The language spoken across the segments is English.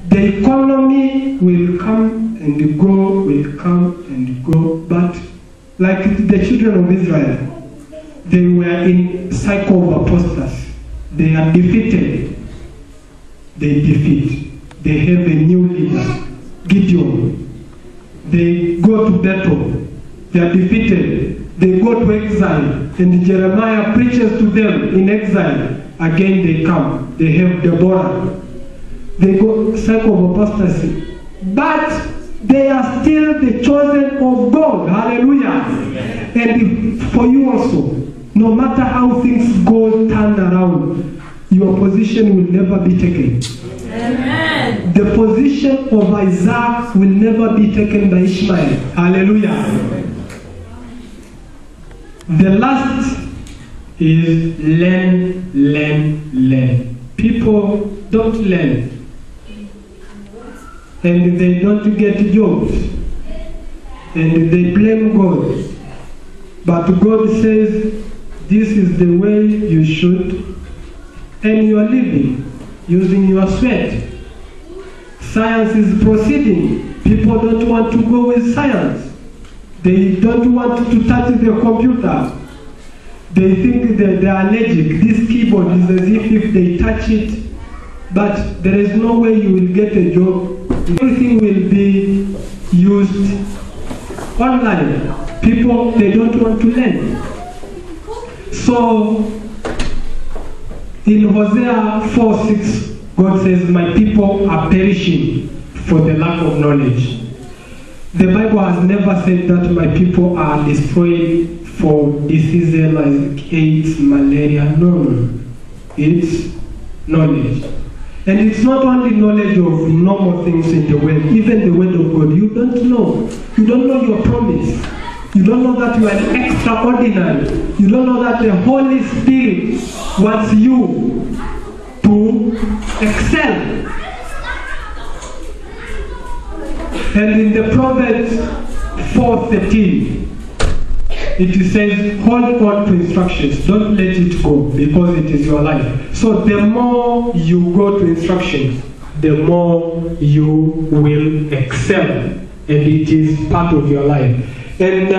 The economy will come and go, but like the children of Israel, they were in cycle of apostasy. They are defeated. They defeat. They have a new leader, Gideon. They go to battle. They are defeated. They go to exile. And Jeremiah preaches to them in exile. Again they come. They have Deborah. They go cycle of apostasy. But they are still the chosen of God. Hallelujah. And for you also, no matter how things go turn around, your position will never be taken. Amen. The position of Isaac will never be taken by Ishmael. Hallelujah. The last is learn. People don't learn. And they don't get jobs. And they blame God. But God says, this is the way you should earn your living, using your sweat. Science is proceeding. People don't want to go with science. They don't want to touch the computer. They think that they are allergic. This keyboard is as if they touch it, but there is no way you will get a job. Everything will be used online. People, they don't want to learn. So, in Hosea 4:6, God says, my people are perishing for the lack of knowledge. The Bible has never said that my people are destroyed for diseases like AIDS, malaria. No. It's knowledge. And it's not only knowledge of normal things in the world, even the word of God. You don't know. You don't know your promise. You don't know that you are extraordinary. You don't know that the Holy Spirit wants you to excel. And in the Proverbs 4:13, it says, hold on to instructions. Don't let it go, because it is your life. So the more you go to instructions, the more you will excel. And it is part of your life. And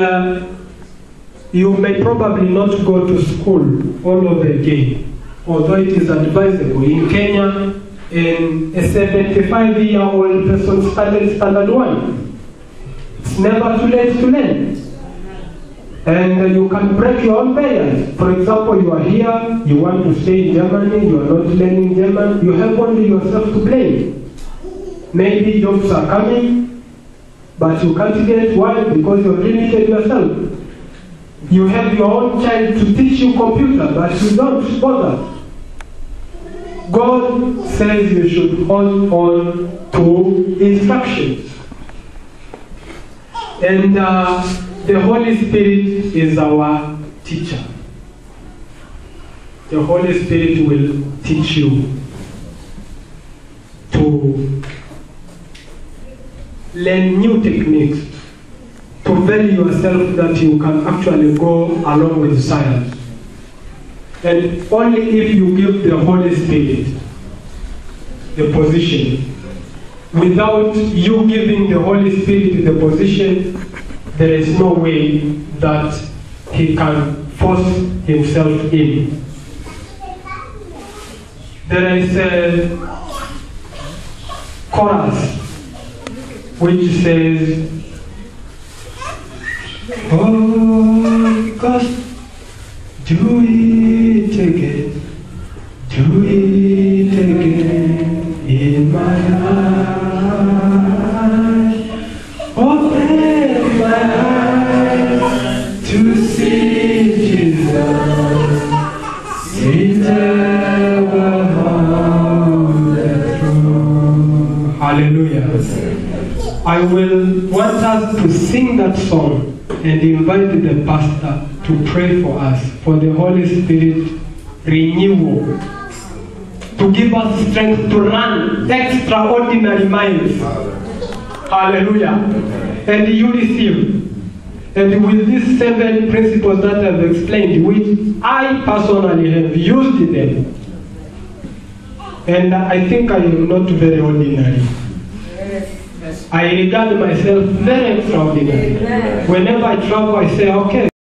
you may probably not go to school all over again, although it is advisable. In Kenya, a 75-year-old person started standard 1. It's never too late to learn. And you can break your own barriers. For example, you are here, you want to stay in Germany, you are not learning German, you have only yourself to blame. Maybe jobs are coming, but you can't get. Why? Because you've limited yourself. You have your own child to teach you computer, but you don't bother. God says you should hold on to instructions. And the Holy Spirit is our teacher. The Holy Spirit will teach you to learn new techniques, to value yourself that you can actually go along with science. And only if you give the Holy Spirit the position. Without you giving the Holy Spirit the position, there is no way that he can force himself in. There is a chorus which says, oh God, do it again, do it again in my life. Open my eyes to see Jesus, seated on the throne. Hallelujah. I will want us to sing that song and invite the pastor to pray for us, for the Holy Spirit renewal, to give us strength to run extraordinary miles. Hallelujah. And you receive. And with these 7 principles that I've explained, which I personally have used them, And I think I am not very ordinary. I regard myself very extraordinary. Whenever I travel, I say, okay.